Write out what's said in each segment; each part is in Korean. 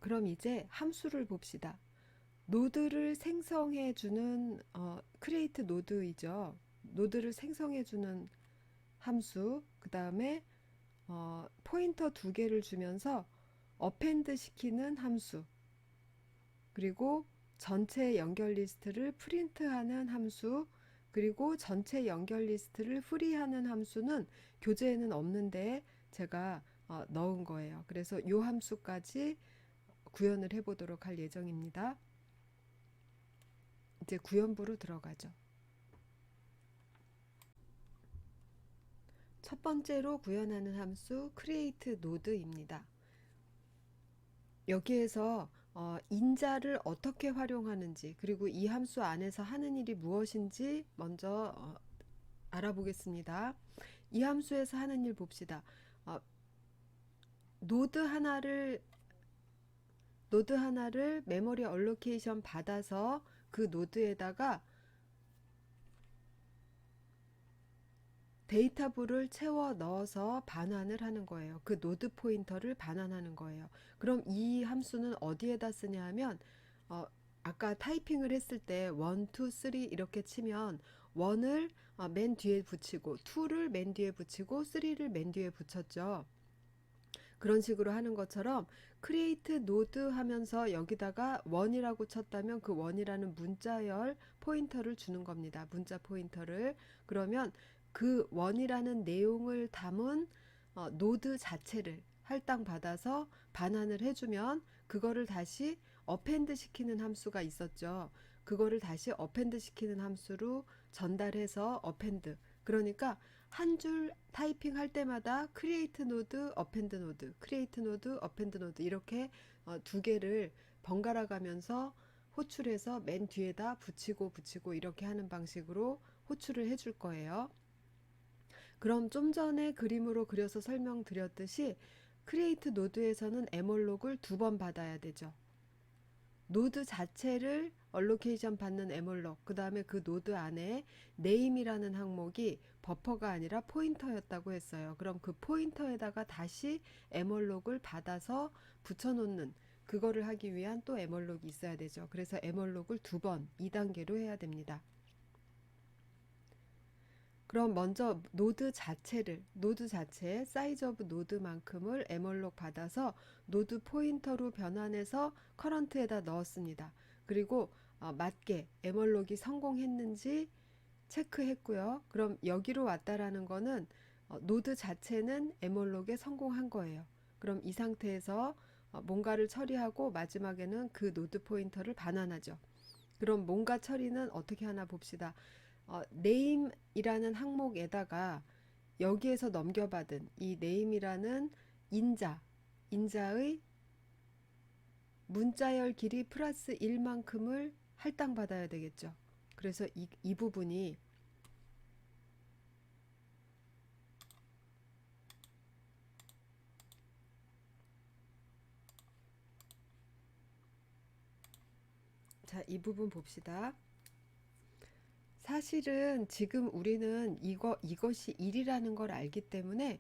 그럼 이제 함수를 봅시다. 노드를 생성해 주는 create 노드이죠. 노드를 생성해 주는 함수, 그 다음에 포인터 두 개를 주면서 append 시키는 함수, 그리고 전체 연결 리스트를 프린트하는 함수, 그리고 전체 연결 리스트를 프리하는 함수는 교재에는 없는데 제가 넣은 거예요. 그래서 이 함수까지 구현을 해보도록 할 예정입니다. 이제 구현부로 들어가죠. 첫 번째로 구현하는 함수 create node입니다. 여기에서 인자를 어떻게 활용하는지, 그리고 이 함수 안에서 하는 일이 무엇인지 먼저 알아보겠습니다. 이 함수에서 하는 일 봅시다. 어, 노드 하나를 메모리 얼로케이션 받아서 그 노드에다가 데이터부를 채워 넣어서 반환을 하는 거예요. 그 노드 포인터를 반환하는 거예요. 그럼 이 함수는 어디에다 쓰냐 하면 어, 아까 타이핑을 했을 때 1, 2, 3 이렇게 치면 1을 맨 뒤에 붙이고 2를 맨 뒤에 붙이고 3를 맨 뒤에 붙였죠. 그런 식으로 하는 것처럼 create node 하면서 여기다가 1이라고 쳤다면 그 1이라는 문자열 포인터를 주는 겁니다. 문자 포인터를. 그러면 그 1이라는 내용을 담은 노드 자체를 할당받아서 반환을 해주면 그거를 다시 append 시키는 함수가 있었죠. 그거를 다시 append 시키는 함수로 전달해서 append. 그러니까 한 줄 타이핑 할 때마다 create node, append node, create node, append node 이렇게 두 개를 번갈아 가면서 호출해서 맨 뒤에다 붙이고 이렇게 하는 방식으로 호출을 해줄 거예요. 그럼 좀 전에 그림으로 그려서 설명드렸듯이 create node에서는 에몰록을 두 번 받아야 되죠. 노드 자체를 얼로케이션 받는 에몰록, 그 다음에 그 노드 안에 네임이라는 항목이 버퍼가 아니라 포인터였다고 했어요. 그럼 그 포인터에다가 다시 에몰록을 받아서 붙여놓는, 그거를 하기 위한 또 에몰록이 있어야 되죠. 그래서 에몰록을 두 번 2단계로 해야 됩니다. 그럼 먼저 노드 자체 사이즈 오브 노드만큼을 에멀록 받아서 노드 포인터로 변환해서 커런트에다 넣었습니다. 그리고 맞게 에멀록이 성공했는지 체크했고요. 그럼 여기로 왔다라는 거는 노드 자체는 에멀록에 성공한 거예요. 그럼 이 상태에서 뭔가를 처리하고 마지막에는 그 노드 포인터를 반환하죠. 그럼 뭔가 처리는 어떻게 하나 봅시다. name이라는 항목에다가 여기에서 넘겨받은 이 name이라는 인자의 문자열 길이 플러스 1만큼을 할당받아야 되겠죠. 그래서 이 부분이 자, 이 부분 봅시다. 사실은 지금 우리는 이것이 일이라는 걸 알기 때문에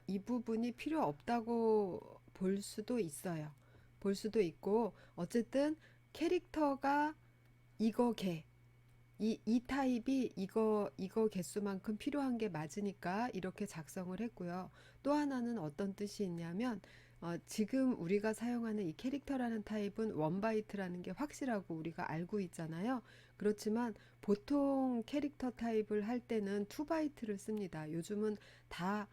이 부분이 필요 없다고 볼 수도 있어요. 볼 수도 있고, 어쨌든 캐릭터가 이거 개, 이 타입이 이거 개수만큼 필요한 게 맞으니까 이렇게 작성을 했고요. 또 하나는 어떤 뜻이 있냐면, 지금 우리가 사용하는 이 캐릭터라는 타입은 원바이트라는 게 확실하고 우리가 알고 있잖아요. 그렇지만 보통 캐릭터 타입을 할 때는 투바이트를 씁니다. 요즘은 다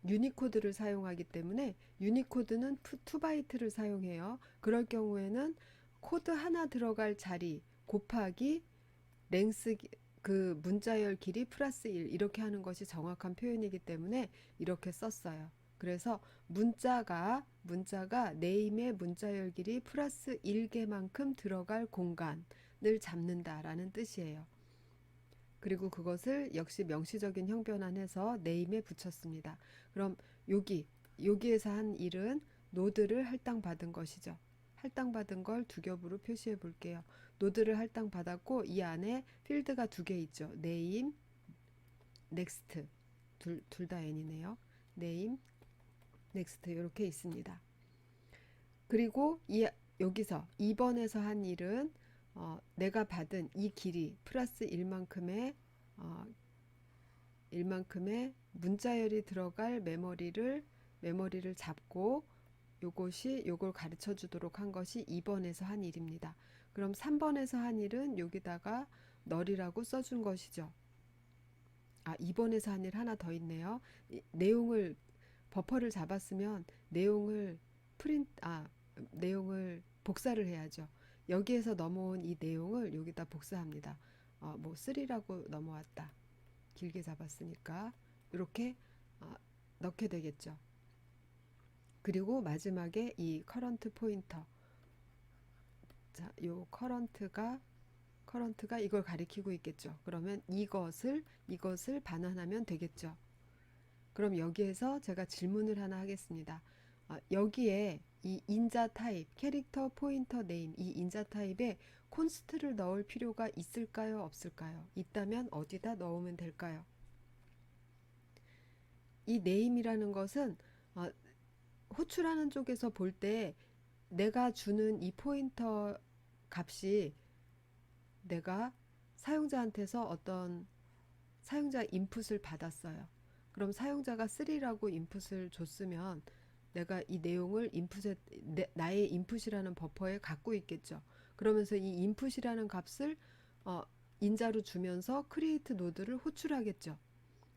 유니코드를 사용하기 때문에 유니코드는 투바이트를 사용해요. 그럴 경우에는 코드 하나 들어갈 자리 곱하기 랭스 그 문자열 길이 플러스 1 이렇게 하는 것이 정확한 표현이기 때문에 이렇게 썼어요. 그래서 문자가 네임의 문자열 길이 플러스 1개만큼 들어갈 공간을 잡는다라는 뜻이에요. 그리고 그것을 역시 명시적인 형변환해서 네임에 붙였습니다. 그럼 여기에서 한 일은 노드를 할당받은 것이죠. 할당받은 걸 두 겹으로 표시해 볼게요. 노드를 할당받았고 이 안에 필드가 두 개 있죠. 네임, 넥스트. 둘 다 n이네요. 네임, 넥스트 이렇게 있습니다. 그리고 여기서 2번에서 한 일은 내가 받은 이 길이 플러스 1만큼의 문자열이 들어갈 메모리를 잡고 요걸 가르쳐 주도록 한 것이 2번에서 한 일입니다. 그럼 3번에서 한 일은 여기다가 널이라고 써준 것이죠. 2번에서 한 일 하나 더 있네요. 내용을 버퍼를 잡았으면 내용을 복사를 해야죠. 여기에서 넘어온 이 내용을 여기다 복사합니다. 뭐 3라고 넘어왔다. 길게 잡았으니까 이렇게 넣게 되겠죠. 그리고 마지막에 이 커런트 포인터. 자, 요 커런트가 이걸 가리키고 있겠죠. 그러면 이것을 반환하면 되겠죠. 그럼 여기에서 제가 질문을 하나 하겠습니다. 여기에 이 인자 타입, 캐릭터 포인터 네임, 이 인자 타입에 콘스트를 넣을 필요가 있을까요? 없을까요? 있다면 어디다 넣으면 될까요? 이 네임이라는 것은 호출하는 쪽에서 볼 때 내가 주는 이 포인터 값이 내가 사용자한테서 어떤 사용자 인풋을 받았어요. 그럼 사용자가 3라고 인풋을 줬으면 내가 이 내용을 나의 인풋이라는 버퍼에 갖고 있겠죠. 그러면서 이 인풋이라는 값을 인자로 주면서 크리에이트 노드를 호출하겠죠.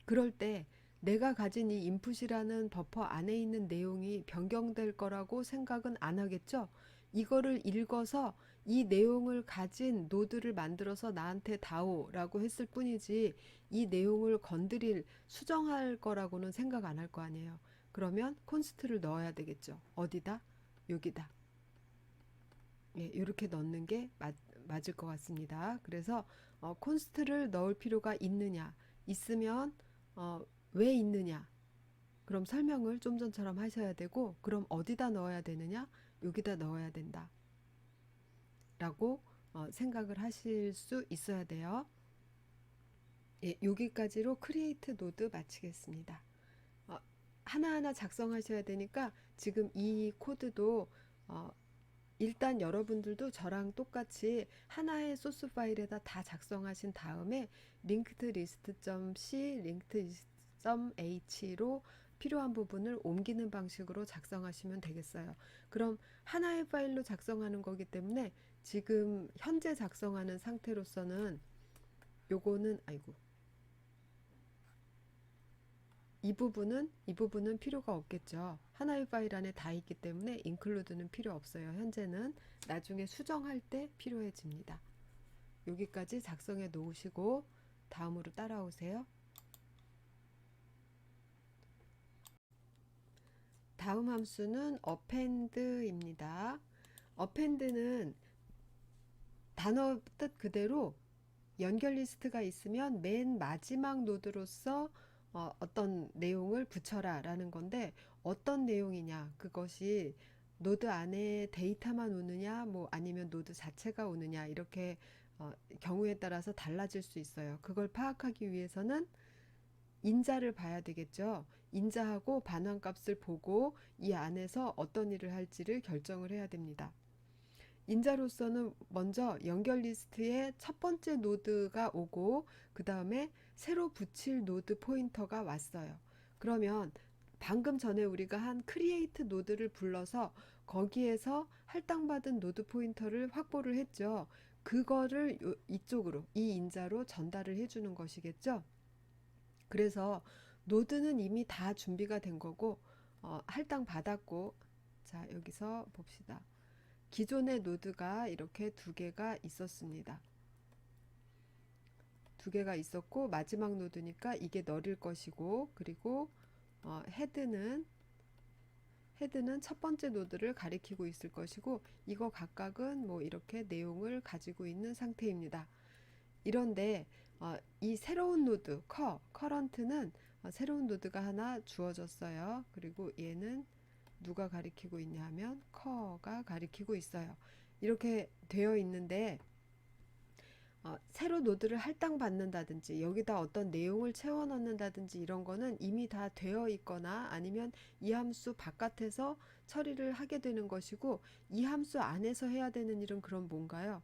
그럴 때 내가 가진 이 인풋이라는 버퍼 안에 있는 내용이 변경될 거라고 생각은 안 하겠죠. 이거를 읽어서 이 내용을 가진 노드를 만들어서 나한테 다오라고 했을 뿐이지 이 내용을 수정할 거라고는 생각 안 할 거 아니에요. 그러면 콘스트를 넣어야 되겠죠. 어디다? 여기다. 예, 이렇게 넣는 게 맞을 것 같습니다. 그래서 콘스트를 넣을 필요가 있느냐? 있으면 왜 있느냐? 그럼 설명을 좀 전처럼 하셔야 되고, 그럼 어디다 넣어야 되느냐? 여기다 넣어야 된다. 라고 생각을 하실 수 있어야 돼요. 예, 여기까지로 크리에이트 노드 마치겠습니다. 하나하나 작성하셔야 되니까 지금 이 코드도 일단 여러분들도 저랑 똑같이 하나의 소스 파일에다 다 작성하신 다음에 linked-list.c, linked-list.h로 필요한 부분을 옮기는 방식으로 작성하시면 되겠어요. 그럼 하나의 파일로 작성하는 거기 때문에 지금 현재 작성하는 상태로서는 요거는 이 부분은 필요가 없겠죠. 하나의 파일 안에 다 있기 때문에 include는 필요 없어요. 현재는 나중에 수정할 때 필요해집니다. 여기까지 작성해 놓으시고 다음으로 따라오세요. 다음 함수는 append입니다. append는 단어 뜻 그대로 연결 리스트가 있으면 맨 마지막 노드로서 어떤 내용을 붙여라 라는 건데, 어떤 내용이냐, 그것이 노드 안에 데이터만 오느냐 뭐 아니면 노드 자체가 오느냐, 이렇게 경우에 따라서 달라질 수 있어요. 그걸 파악하기 위해서는 인자를 봐야 되겠죠. 인자하고 반환값을 보고 이 안에서 어떤 일을 할지를 결정을 해야 됩니다. 인자로서는 먼저 연결 리스트에 첫 번째 노드가 오고 그 다음에 새로 붙일 노드 포인터가 왔어요. 그러면 방금 전에 우리가 한 크리에이트 노드를 불러서 거기에서 할당받은 노드 포인터를 확보를 했죠. 그거를 이쪽으로 이 인자로 전달을 해주는 것이겠죠. 그래서 노드는 이미 다 준비가 된 거고 할당 받았고, 자 여기서 봅시다. 기존의 노드가 이렇게 두 개가 있었습니다. 두 개가 있었고 마지막 노드니까 이게 널일 것이고, 그리고 헤드는 첫 번째 노드를 가리키고 있을 것이고, 이거 각각은 뭐 이렇게 내용을 가지고 있는 상태입니다. 이런데 이 새로운 노드 커런트는 새로운 노드가 하나 주어졌어요. 그리고 얘는 누가 가리키고 있냐 하면 커가 가리키고 있어요. 이렇게 되어 있는데 새로 노드를 할당받는다든지 여기다 어떤 내용을 채워 넣는다든지 이런 거는 이미 다 되어 있거나 아니면 이 함수 바깥에서 처리를 하게 되는 것이고, 이 함수 안에서 해야 되는 일은 그럼 뭔가요?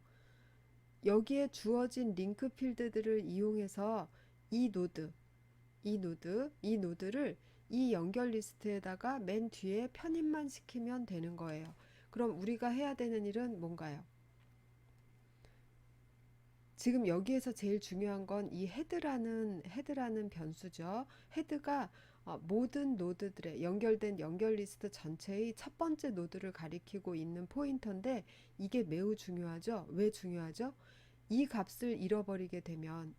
여기에 주어진 링크 필드들을 이용해서 이 노드, 이 노드를 이 연결 리스트에다가 맨 뒤에 편입만 시키면 되는 거예요. 그럼 우리가 해야 되는 일은 뭔가요? 지금 여기에서 제일 중요한 건 이 헤드라는 변수죠. 헤드가 모든 노드들의 연결된 연결 리스트 전체의 첫 번째 노드를 가리키고 있는 포인터인데, 이게 매우 중요하죠. 왜 중요하죠? 이 값을 잃어버리게 되면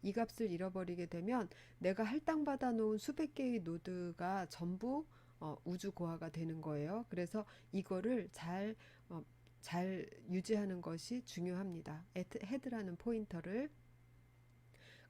내가 할당받아 놓은 수백 개의 노드가 전부 우주 고화가 되는 거예요. 그래서 이거를 어, 잘 유지하는 것이 중요합니다. 헤드라는 포인터를.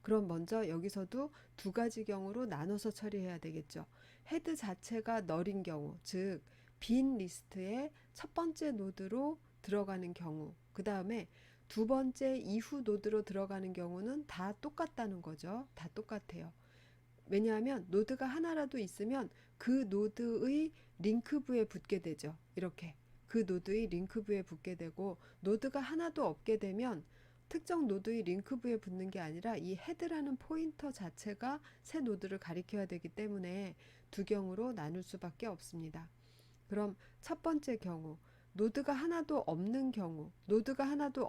그럼 먼저 여기서도 두 가지 경우로 나눠서 처리해야 되겠죠. 헤드 자체가 널인 경우, 즉 빈 리스트의 첫 번째 노드로 들어가는 경우, 그 다음에 두 번째 이후 노드로 들어가는 경우는 다 똑같다는 거죠. 다 똑같아요. 왜냐하면 노드가 하나라도 있으면 그 노드의 링크부에 붙게 되죠. 이렇게 그 노드의 링크부에 붙게 되고, 노드가 하나도 없게 되면 특정 노드의 링크부에 붙는 게 아니라 이 헤드라는 포인터 자체가 새 노드를 가리켜야 되기 때문에 두 경우로 나눌 수밖에 없습니다. 그럼 첫 번째 경우, 노드가 하나도 없는 경우, 노드가 하나도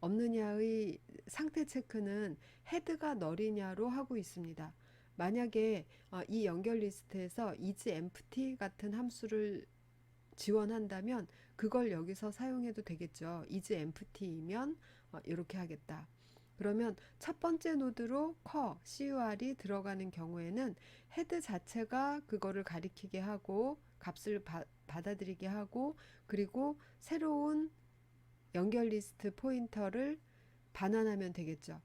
없느냐의 상태 체크는 헤드가 널이냐로 하고 있습니다. 만약에 이 연결 리스트에서 isEmpty 같은 함수를 지원한다면 그걸 여기서 사용해도 되겠죠. isEmpty이면 이렇게 하겠다. 그러면 첫 번째 노드로 cur이 들어가는 경우에는 헤드 자체가 그거를 가리키게 하고 값을 받아들이게 하고, 그리고 새로운 연결 리스트 포인터를 반환하면 되겠죠.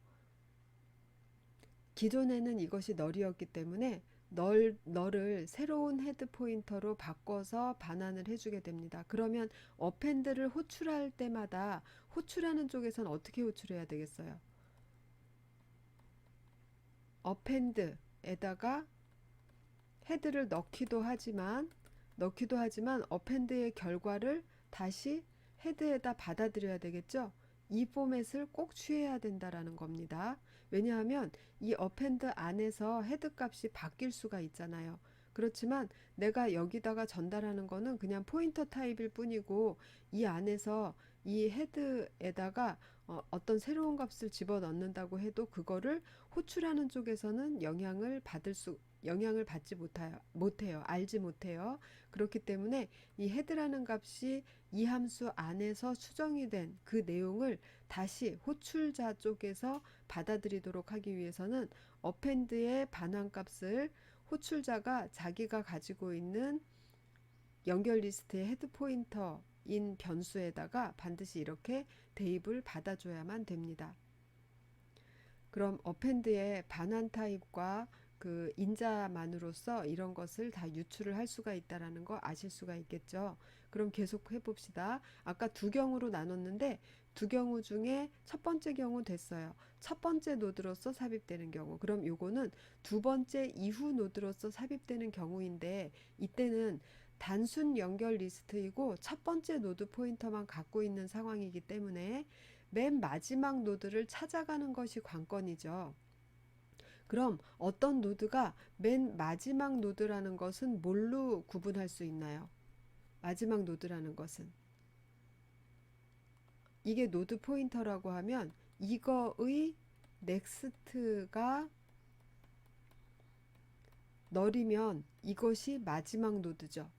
기존에는 이것이 널이었기 때문에 널을 새로운 헤드 포인터로 바꿔서 반환을 해주게 됩니다. 그러면 어펜드를 호출할 때마다 호출하는 쪽에선 어떻게 호출해야 되겠어요? 어펜드에다가 헤드를 넣기도 하지만 어펜드의 결과를 다시 헤드에다 받아들여야 되겠죠. 이 포맷을 꼭 취해야 된다라는 겁니다. 왜냐하면 이 어펜드 안에서 헤드 값이 바뀔 수가 있잖아요. 그렇지만 내가 여기다가 전달하는 거는 그냥 포인터 타입일 뿐이고, 이 안에서 이 헤드에다가 어떤 새로운 값을 집어넣는다고 해도 그거를 호출하는 쪽에서는 영향을 받지 못해요. 알지 못해요. 그렇기 때문에 이 헤드라는 값이 이 함수 안에서 수정이 된 그 내용을 다시 호출자 쪽에서 받아들이도록 하기 위해서는 어펜드의 반환 값을 호출자가 자기가 가지고 있는 연결 리스트의 헤드 포인터인 변수에다가 반드시 이렇게 대입을 받아줘야만 됩니다. 그럼 어펜드의 반환 타입과 그 인자만으로써 이런 것을 다 유출을 할 수가 있다라는 거 아실 수가 있겠죠. 그럼 계속 해봅시다. 아까 두 경우로 나눴는데 두 경우 중에 첫 번째 경우 됐어요. 첫 번째 노드로서 삽입되는 경우. 그럼 요거는 두 번째 이후 노드로서 삽입되는 경우인데, 이때는 단순 연결 리스트이고 첫 번째 노드 포인터만 갖고 있는 상황이기 때문에 맨 마지막 노드를 찾아가는 것이 관건이죠. 그럼 어떤 노드가 맨 마지막 노드라는 것은 뭘로 구분할 수 있나요? 마지막 노드라는 것은, 이게 노드 포인터라고 하면 이거의 넥스트가 널이면 이것이 마지막 노드죠.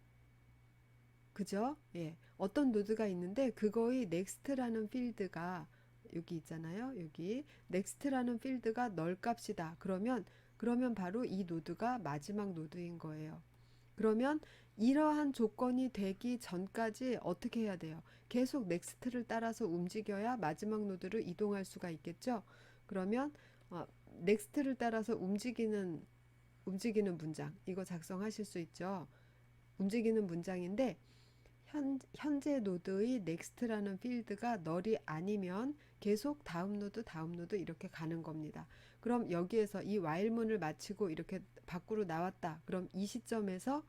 그죠? 예. 어떤 노드가 있는데 그거의 넥스트라는 필드가 여기 있잖아요. 여기 넥스트라는 필드가 널 값이다. 그러면 바로 이 노드가 마지막 노드인 거예요. 그러면 이러한 조건이 되기 전까지 어떻게 해야 돼요? 계속 넥스트를 따라서 움직여야 마지막 노드를 이동할 수가 있겠죠. 그러면 넥스트를 따라서 움직이는 문장, 이거 작성하실 수 있죠. 움직이는 문장인데 현재 노드의 next라는 필드가 널이 아니면 계속 다음 노드 이렇게 가는 겁니다. 그럼 여기에서 이 while문을 마치고 이렇게 밖으로 나왔다. 그럼 이 시점에서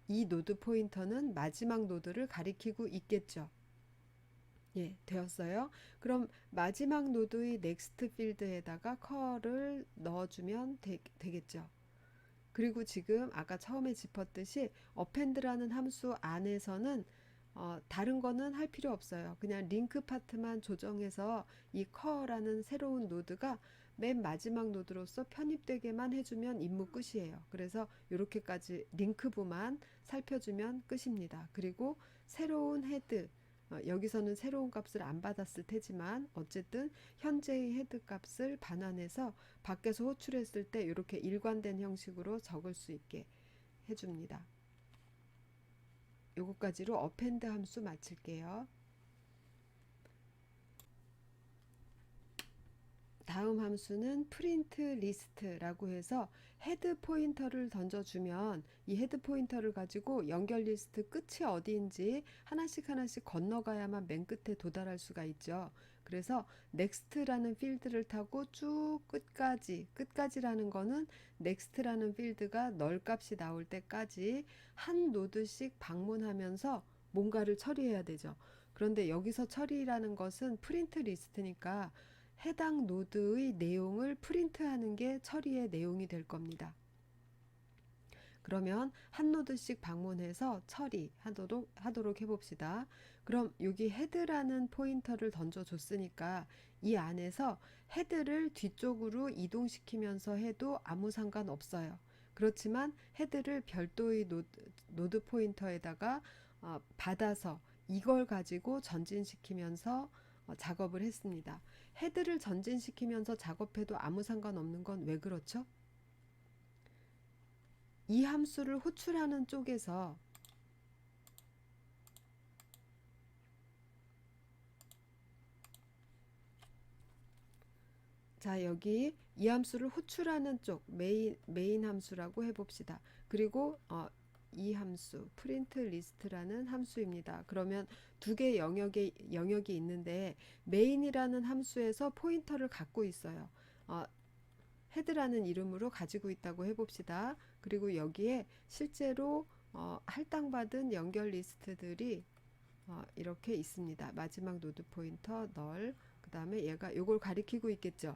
이 노드 포인터는 마지막 노드를 가리키고 있겠죠. 예, 되었어요. 그럼 마지막 노드의 next 필드에다가 컬을 넣어주면 되겠죠. 그리고 지금 아까 처음에 짚었듯이 append라는 함수 안에서는 다른 거는 할 필요 없어요. 그냥 링크 파트만 조정해서 이 커라는 새로운 노드가 맨 마지막 노드로서 편입되게만 해주면 임무 끝이에요. 그래서 이렇게까지 링크부만 살펴주면 끝입니다. 그리고 새로운 헤드, 여기서는 새로운 값을 안 받았을 테지만 어쨌든 현재의 헤드 값을 반환해서 밖에서 호출했을 때 이렇게 일관된 형식으로 적을 수 있게 해줍니다. 요거까지로 append 함수 마칠게요. 다음 함수는 print list라고 해서 헤드 포인터를 던져주면 이 헤드 포인터를 가지고 연결 리스트 끝이 어디인지 하나씩 건너가야만 맨 끝에 도달할 수가 있죠. 그래서 next라는 필드를 타고 쭉 끝까지라는 거는 next라는 필드가 널 값이 나올 때까지 한 노드씩 방문하면서 뭔가를 처리해야 되죠. 그런데 여기서 처리라는 것은 프린트 리스트니까 해당 노드의 내용을 프린트하는 게 처리의 내용이 될 겁니다. 그러면 한 노드씩 방문해서 처리하도록 해봅시다. 그럼 여기 헤드라는 포인터를 던져줬으니까 이 안에서 헤드를 뒤쪽으로 이동시키면서 해도 아무 상관없어요. 그렇지만 헤드를 별도의 노드 포인터에다가 받아서 이걸 가지고 전진시키면서 작업을 했습니다. 헤드를 전진시키면서 작업해도 아무 상관없는 건 왜 그렇죠? 이 함수를 호출하는 쪽에서 자, 여기 이 함수를 호출하는 쪽 메인 함수라고 해봅시다. 그리고 이 함수 print list라는 함수입니다. 그러면 두 개 영역이 있는데 메인이라는 함수에서 포인터를 갖고 있어요. 헤드라는 이름으로 가지고 있다고 해봅시다. 그리고 여기에 실제로 할당받은 연결 리스트들이 이렇게 있습니다. 마지막 노드 포인터 널, 그 다음에 얘가 요걸 가리키고 있겠죠.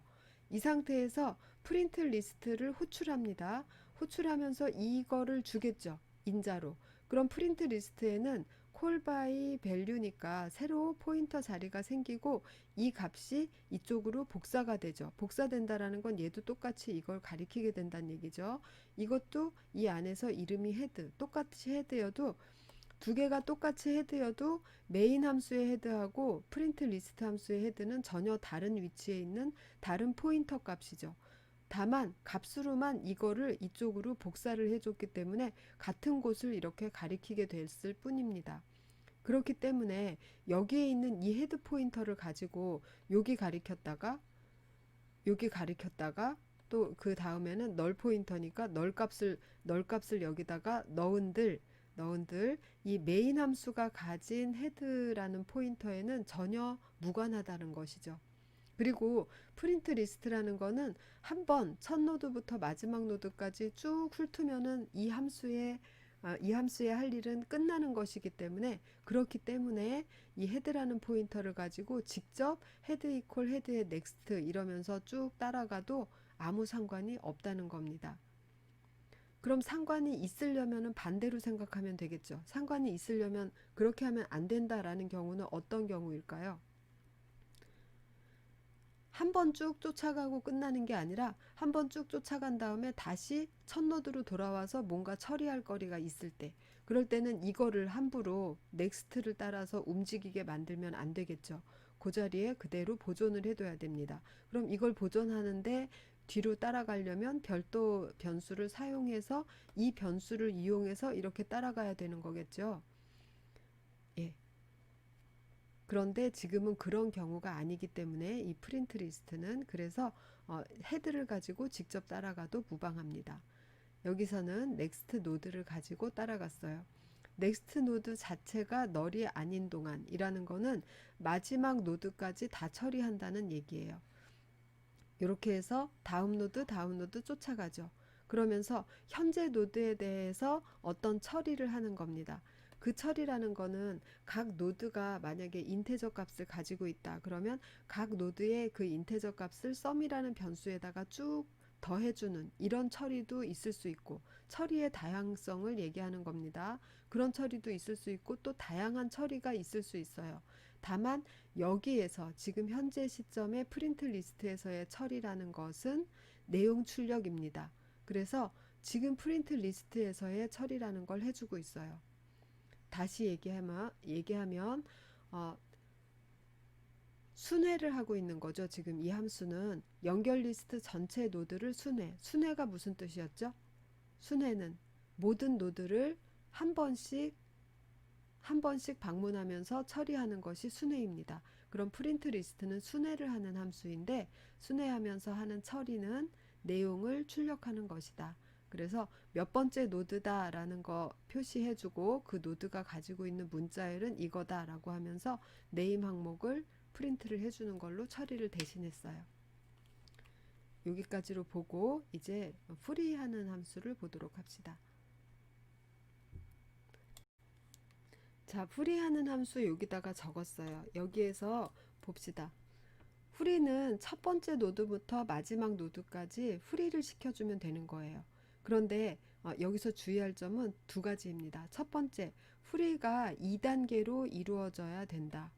이 상태에서 프린트 리스트를 호출합니다. 호출하면서 이거를 주겠죠. 인자로. 그럼 프린트 리스트에는 call by value니까 새로 포인터 자리가 생기고 이 값이 이쪽으로 복사가 되죠. 복사된다라는 건 얘도 똑같이 이걸 가리키게 된다는 얘기죠. 이것도 이 안에서 이름이 헤드, 똑같이 헤드여도 두 개가 똑같이 헤드여도 메인 함수의 헤드하고 프린트 리스트 함수의 헤드는 전혀 다른 위치에 있는 다른 포인터 값이죠. 다만 값으로만 이거를 이쪽으로 복사를 해줬기 때문에 같은 곳을 이렇게 가리키게 됐을 뿐입니다. 그렇기 때문에 여기에 있는 이 헤드 포인터를 가지고 여기 가리켰다가 또 그 다음에는 널 포인터니까 널 값을 여기다가 넣은들 이 메인 함수가 가진 헤드라는 포인터에는 전혀 무관하다는 것이죠. 그리고 프린트 리스트라는 거는 한번 첫 노드부터 마지막 노드까지 쭉 훑으면은 이 함수의 할 일은 끝나는 것이기 때문에 그렇기 때문에 이 헤드라는 포인터를 가지고 직접 헤드 이퀄 헤드의 넥스트 이러면서 쭉 따라가도 아무 상관이 없다는 겁니다. 그럼 상관이 있으려면 반대로 생각하면 되겠죠. 상관이 있으려면 그렇게 하면 안 된다라는 경우는 어떤 경우일까요? 한 번 쭉 쫓아가고 끝나는 게 아니라 한 번 쭉 쫓아간 다음에 다시 첫 노드로 돌아와서 뭔가 처리할 거리가 있을 때 그럴 때는 이거를 함부로 넥스트를 따라서 움직이게 만들면 안 되겠죠. 그 자리에 그대로 보존을 해둬야 됩니다. 그럼 이걸 보존하는데 뒤로 따라가려면 별도 변수를 사용해서 이 변수를 이용해서 이렇게 따라가야 되는 거겠죠. 예. 그런데 지금은 그런 경우가 아니기 때문에 이 프린트 리스트는 그래서 헤드를 가지고 직접 따라가도 무방합니다. 여기서는 넥스트 노드를 가지고 따라갔어요. 넥스트 노드 자체가 널이 아닌 동안이라는 거는 마지막 노드까지 다 처리한다는 얘기예요. 이렇게 해서 다음 노드 쫓아가죠. 그러면서 현재 노드에 대해서 어떤 처리를 하는 겁니다. 그 처리라는 거는 각 노드가 만약에 인테저 값을 가지고 있다. 그러면 각 노드의 그 인테저 값을 sum이라는 변수에다가 쭉 더해주는 이런 처리도 있을 수 있고, 처리의 다양성을 얘기하는 겁니다. 그런 처리도 있을 수 있고 또 다양한 처리가 있을 수 있어요. 다만 여기에서 지금 현재 시점의 프린트 리스트에서의 처리라는 것은 내용 출력입니다. 그래서 지금 프린트 리스트에서의 처리라는 걸 해주고 있어요. 다시 얘기하면 순회를 하고 있는 거죠. 지금 이 함수는 연결 리스트 전체 노드를 순회가 무슨 뜻이었죠? 순회는 모든 노드를 한 번씩 방문하면서 처리하는 것이 순회입니다. 그럼 프린트 리스트는 순회를 하는 함수인데, 순회하면서 하는 처리는 내용을 출력하는 것이다. 그래서 몇 번째 노드다 라는 거 표시해주고 그 노드가 가지고 있는 문자열은 이거다 라고 하면서 네임 항목을 프린트를 해주는 걸로 처리를 대신했어요. 여기까지로 보고 이제 프리하는 함수를 보도록 합시다. 자, 프리하는 함수 여기다가 적었어요. 여기에서 봅시다. 프리는 첫 번째 노드부터 마지막 노드까지 프리를 시켜주면 되는 거예요. 그런데 여기서 주의할 점은 두 가지입니다. 첫 번째, 프리가 2단계로 이루어져야 된다.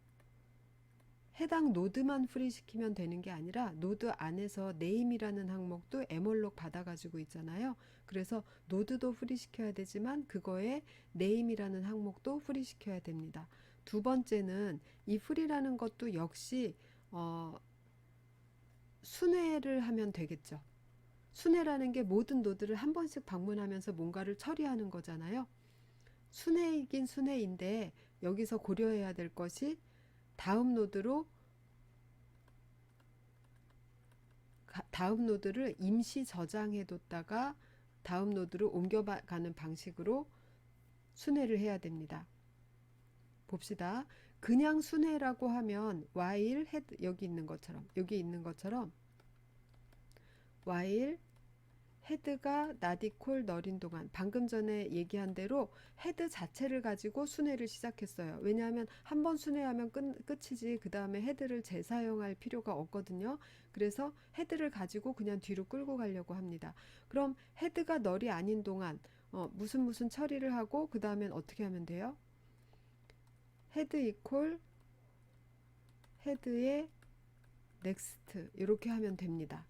해당 노드만 프리시키면 되는 게 아니라 노드 안에서 네임이라는 항목도 에멀록 받아가지고 있잖아요. 그래서 노드도 프리시켜야 되지만 그거에 네임이라는 항목도 프리시켜야 됩니다. 두 번째는 이 프리라는 것도 역시 순회를 하면 되겠죠. 순회라는 게 모든 노드를 한 번씩 방문하면서 뭔가를 처리하는 거잖아요. 순회이긴 순회인데 여기서 고려해야 될 것이 다음 노드를 임시 저장해 뒀다가 다음 노드로 옮겨가는 방식으로 순회를 해야 됩니다. 봅시다. 그냥 순회라고 하면 while head 여기 있는 것처럼 while 헤드가 not equal 널인 동안, 방금 전에 얘기한 대로 헤드 자체를 가지고 순회를 시작했어요. 왜냐하면 한번 순회하면 끝이지 그 다음에 헤드를 재사용할 필요가 없거든요. 그래서 헤드를 가지고 그냥 뒤로 끌고 가려고 합니다. 그럼 헤드가 널이 아닌 동안 무슨 처리를 하고 그 다음엔 어떻게 하면 돼요? 헤드 이퀄 헤드의 넥스트 이렇게 하면 됩니다.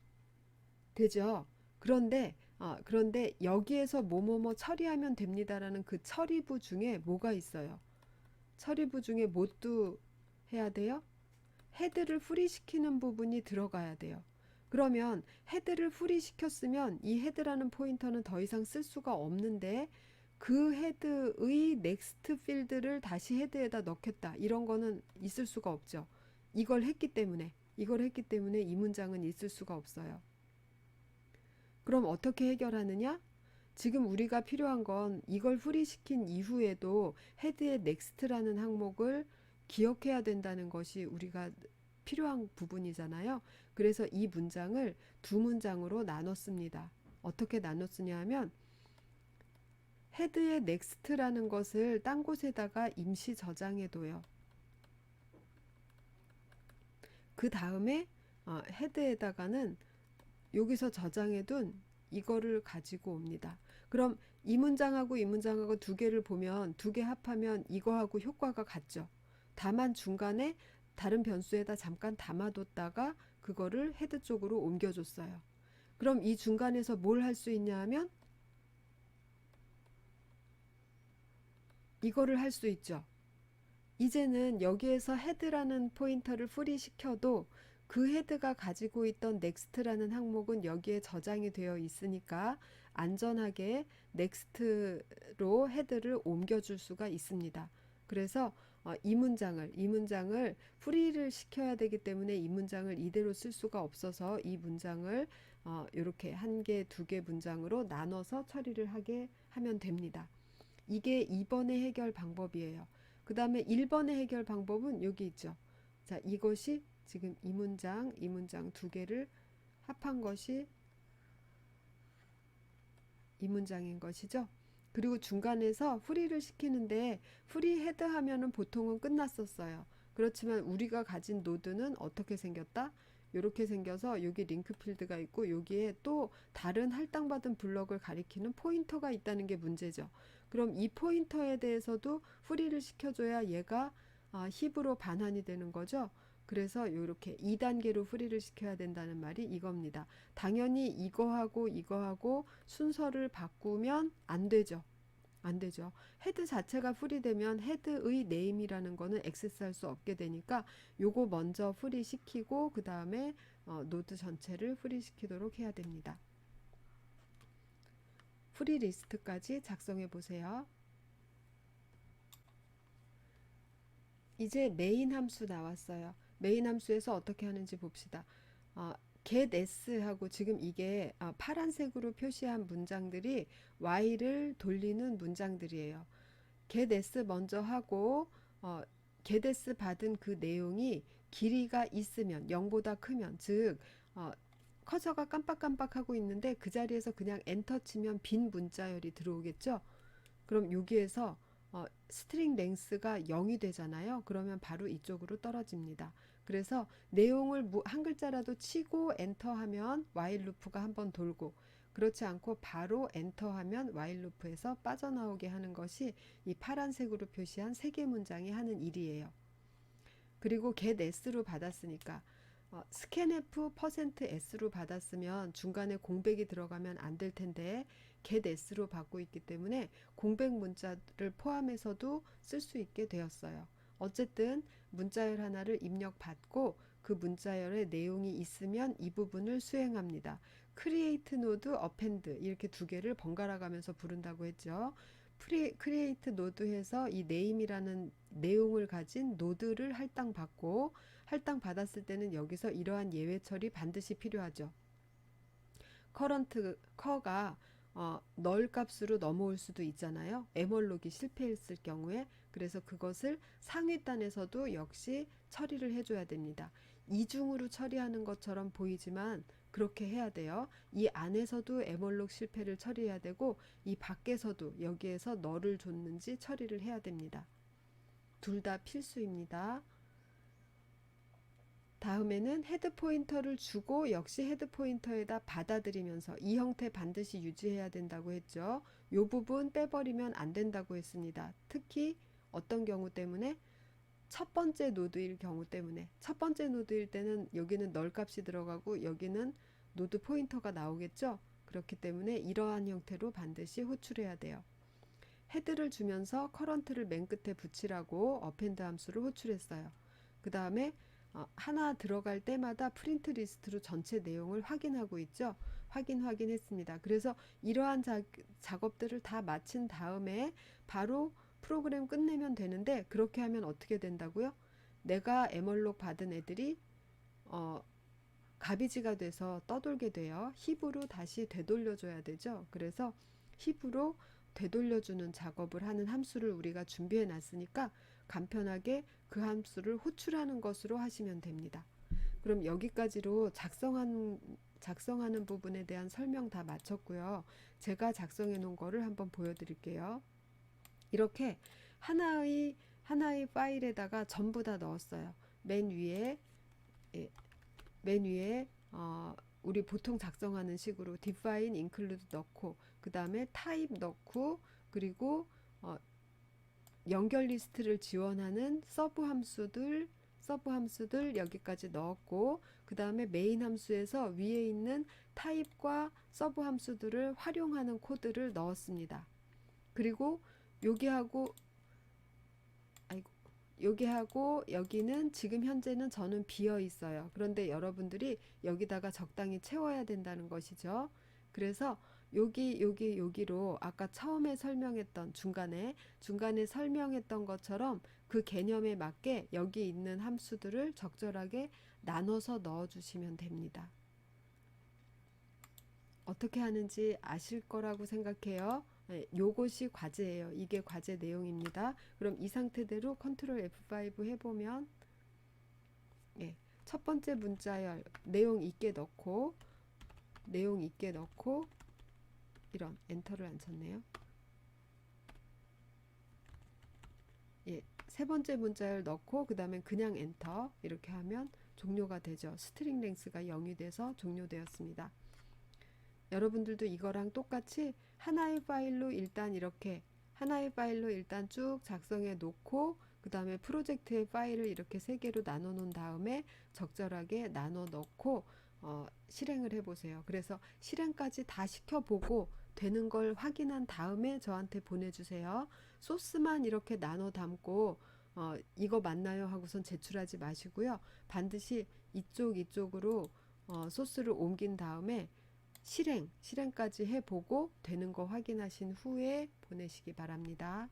되죠? 그런데 여기에서 뭐뭐뭐 처리하면 됩니다라는 그 처리부 중에 뭐가 있어요? 처리부 중에 뭣도 해야 돼요? 헤드를 프리시키는 부분이 들어가야 돼요. 그러면 헤드를 프리시켰으면 이 헤드라는 포인터는 더 이상 쓸 수가 없는데, 그 헤드의 넥스트 필드를 다시 헤드에다 넣겠다, 이런 거는 있을 수가 없죠. 이걸 했기 때문에 이 문장은 있을 수가 없어요. 그럼 어떻게 해결하느냐? 지금 우리가 필요한 건 이걸 프리시킨 이후에도 헤드의 넥스트라는 항목을 기억해야 된다는 것이 우리가 필요한 부분이잖아요. 그래서 이 문장을 두 문장으로 나눴습니다. 어떻게 나눴으냐 하면, 헤드의 넥스트라는 것을 딴 곳에다가 임시 저장해둬요. 그 다음에 헤드에다가는 여기서 저장해둔 이거를 가지고 옵니다. 그럼 이 문장하고 이 문장하고 두 개를 보면 두 개 합하면 이거하고 효과가 같죠. 다만 중간에 다른 변수에다 잠깐 담아뒀다가 그거를 헤드 쪽으로 옮겨줬어요. 그럼 이 중간에서 뭘 할 수 있냐 하면 이거를 할 수 있죠. 이제는 여기에서 헤드라는 포인터를 프리시켜도 그 헤드가 가지고 있던 넥스트라는 항목은 여기에 저장이 되어 있으니까 안전하게 넥스트로 헤드를 옮겨줄 수가 있습니다. 그래서 이 문장을 프리를 시켜야 되기 때문에 이 문장을 이대로 쓸 수가 없어서 이 문장을 이렇게 한 개, 두 개 문장으로 나눠서 처리를 하게 하면 됩니다. 이게 2번의 해결 방법이에요. 그 다음에 1번의 해결 방법은 여기 있죠. 자, 이것이 지금 이 문장 두 개를 합한 것이 이 문장인 것이죠. 그리고 중간에서 프리를 시키는데 프리 헤드 하면은 보통은 끝났었어요. 그렇지만 우리가 가진 노드는 어떻게 생겼다? 이렇게 생겨서 여기 링크 필드가 있고 여기에 또 다른 할당받은 블럭을 가리키는 포인터가 있다는 게 문제죠. 그럼 이 포인터에 대해서도 프리를 시켜줘야 얘가 힙으로 반환이 되는 거죠. 그래서 이렇게 2단계로 프리를 시켜야 된다는 말이 이겁니다. 당연히 이거하고 순서를 바꾸면 안 되죠. 안 되죠. 헤드 자체가 프리되면 헤드의 네임이라는 거는 액세스할 수 없게 되니까 요거 먼저 프리 시키고 그 다음에 노드 전체를 프리 시키도록 해야 됩니다. 프리 리스트까지 작성해 보세요. 이제 메인 함수 나왔어요. 메인 함수에서 어떻게 하는지 봅시다. get s하고 지금 이게 파란색으로 표시한 문장들이 while을 돌리는 문장들이에요. get s 먼저 하고 get s 받은 그 내용이 길이가 있으면 0보다 크면 즉 커서가 깜빡깜빡하고 있는데 그 자리에서 그냥 엔터 치면 빈 문자열이 들어오겠죠. 그럼 여기에서 스트링 랭스가 0이 되잖아요. 그러면 바로 이쪽으로 떨어집니다. 그래서 내용을 한 글자라도 치고 엔터하면 while 루프가 한번 돌고 그렇지 않고 바로 엔터하면 while 루프에서 빠져나오게 하는 것이 이 파란색으로 표시한 세 개 문장이 하는 일이에요. 그리고 get s로 받았으니까 scanf %s로 받았으면 중간에 공백이 들어가면 안 될 텐데 get s로 받고 있기 때문에 공백 문자를 포함해서도 쓸 수 있게 되었어요. 어쨌든 문자열 하나를 입력받고 그 문자열의 내용이 있으면 이 부분을 수행합니다. create node, append 이렇게 두 개를 번갈아 가면서 부른다고 했죠. create node에서 이 name이라는 내용을 가진 노드를 할당받고 할당받았을 때는 여기서 이러한 예외 처리 반드시 필요하죠. current 커가 널 값으로 넘어올 수도 있잖아요. 에멀록이 실패했을 경우에. 그래서 그것을 상위단에서도 역시 처리를 해줘야 됩니다. 이중으로 처리하는 것처럼 보이지만 그렇게 해야 돼요. 이 안에서도 에멀록 실패를 처리해야 되고 이 밖에서도 여기에서 널을 줬는지 처리를 해야 됩니다. 둘 다 필수입니다. 다음에는 헤드 포인터를 주고 역시 헤드 포인터에다 받아들이면서 이 형태 반드시 유지해야 된다고 했죠. 이 부분 빼버리면 안 된다고 했습니다. 특히 어떤 경우 때문에 첫 번째 노드일 경우 때문에 첫 번째 노드일 때는 여기는 널 값이 들어가고 여기는 노드 포인터가 나오겠죠. 그렇기 때문에 이러한 형태로 반드시 호출해야 돼요. 헤드를 주면서 커런트를 맨 끝에 붙이라고 어펜드 함수를 호출했어요. 그 다음에 하나 들어갈 때마다 프린트 리스트로 전체 내용을 확인하고 있죠. 확인했습니다. 그래서 이러한 작업들을 다 마친 다음에 바로 프로그램 끝내면 되는데 그렇게 하면 어떻게 된다고요? 내가 에멀록 받은 애들이 가비지가 돼서 떠돌게 돼요. 힙으로 다시 되돌려줘야 되죠. 그래서 힙으로 되돌려주는 작업을 하는 함수를 우리가 준비해 놨으니까 간편하게 그 함수를 호출하는 것으로 하시면 됩니다. 그럼 여기까지로 작성하는 부분에 대한 설명 다 마쳤고요. 제가 작성해 놓은 거를 한번 보여드릴게요. 이렇게 하나의 파일에다가 전부 다 넣었어요. 맨 위에 예, 맨 위에 우리 보통 작성하는 식으로 define, include 넣고 그 다음에 type 넣고 그리고 연결 리스트를 지원하는 서브 함수들 여기까지 넣었고 그 다음에 메인 함수에서 위에 있는 타입과 서브 함수들을 활용하는 코드를 넣었습니다. 그리고 여기하고 여기하고 여기는 지금 현재는 저는 비어 있어요. 그런데 여러분들이 여기다가 적당히 채워야 된다는 것이죠. 그래서 여기로 아까 처음에 설명했던 중간에 설명했던 것처럼 그 개념에 맞게 여기 있는 함수들을 적절하게 나눠서 넣어 주시면 됩니다. 어떻게 하는지 아실 거라고 생각해요. 요것이 과제예요. 이게 과제 내용입니다. 그럼 이 상태대로 컨트롤 F5 해보면 예, 첫 번째 문자열 내용 있게 넣고 이런 엔터를 안 쳤네요. 예, 세 번째 문자열 넣고 그 다음에 그냥 엔터 이렇게 하면 종료가 되죠. 스트링 랭스가 0이 돼서 종료되었습니다. 여러분들도 이거랑 똑같이 하나의 파일로 일단 쭉 작성해 놓고 그 다음에 프로젝트의 파일을 이렇게 세 개로 나눠 놓은 다음에 적절하게 나눠 넣고 실행을 해 보세요. 그래서 실행까지 다 시켜보고 되는 걸 확인한 다음에 저한테 보내주세요. 소스만 이렇게 나눠 담고 이거 맞나요 하고선 제출하지 마시고요. 반드시 이쪽으로 소스를 옮긴 다음에 실행까지 해보고 되는 거 확인하신 후에 보내시기 바랍니다.